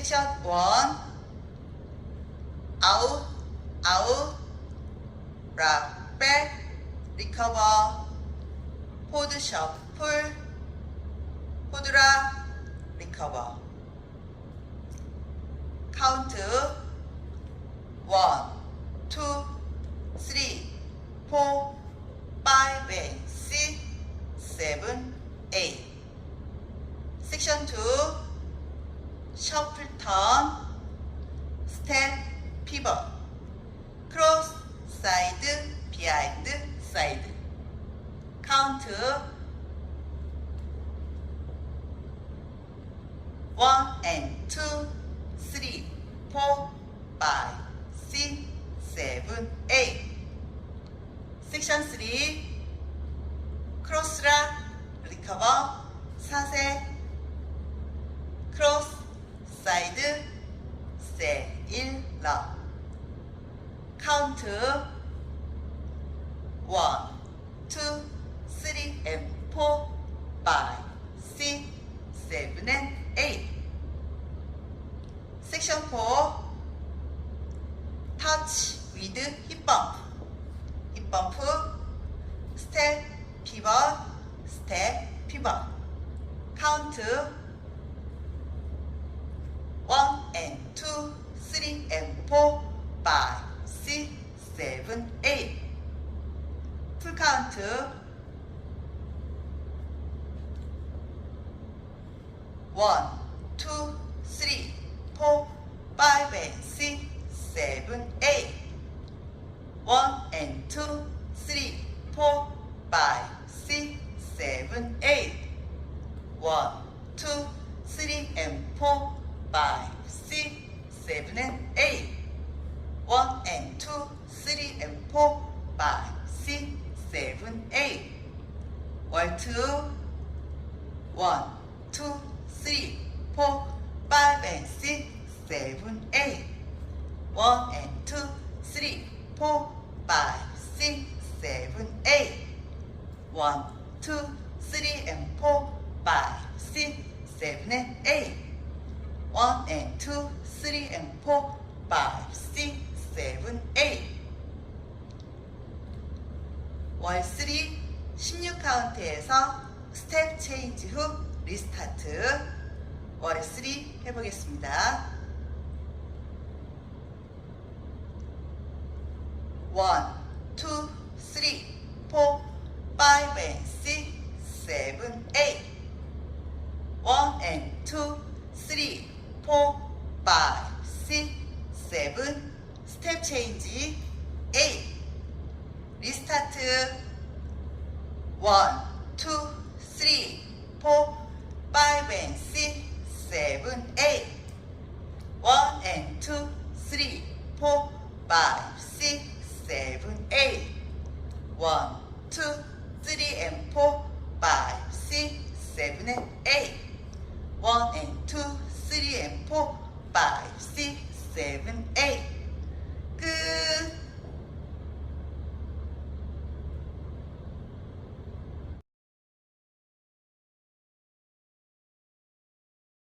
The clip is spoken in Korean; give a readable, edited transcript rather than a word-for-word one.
섹션 1 아웃 아웃 락 백 리커버 포드 셔플 포드락 리커버 카운트 1 2 3 4 5 and 6 7 8 섹션 2 셔플 턴 스텝 피벗 크로스 사이드 비하인드 사이드 카운트 1 and 2 3 4 5 6 7 8 섹션 3 크로스락 리커버 4세 크로스 사이드 세일러 카운트 1 2 3 and 4 5 6 7 and 8 섹션 4 터치 위드 힙범프 힙범프 스텝 피벗 스텝 피벗 카운트 1 and 2 3 and 4 5 6 7 8 풀 카운트 1 2 3 4 5 and 6 7 8 1 and 2 3 4 5 6 7 8 1 2 3 and 4 5 6 7 and 8 1 and 2 3 and 4 5 6 7 8 월투 1 2 3 4 5 and 6 7 8 1 and 2 3 4 5 6 7 8 1 2 3 and 4 5 6 7 and 8 1 and 2 3 and 4 5 6 7 8 월 3 16카운트에서 스텝 체인지 후 리스타트 월 3 해보겠습니다. 1 2 3 4 5 and 6 7 8 1 and 2 3 4 5 6 7 스텝 체인지 8 리스타트 1 2 3 4 5 and 6 7 8 1 and 2 3 4 5 6 7 8 1 2 3 and 4 5 6 7 and 8 1 and 2 3 and 4 5 6 7 8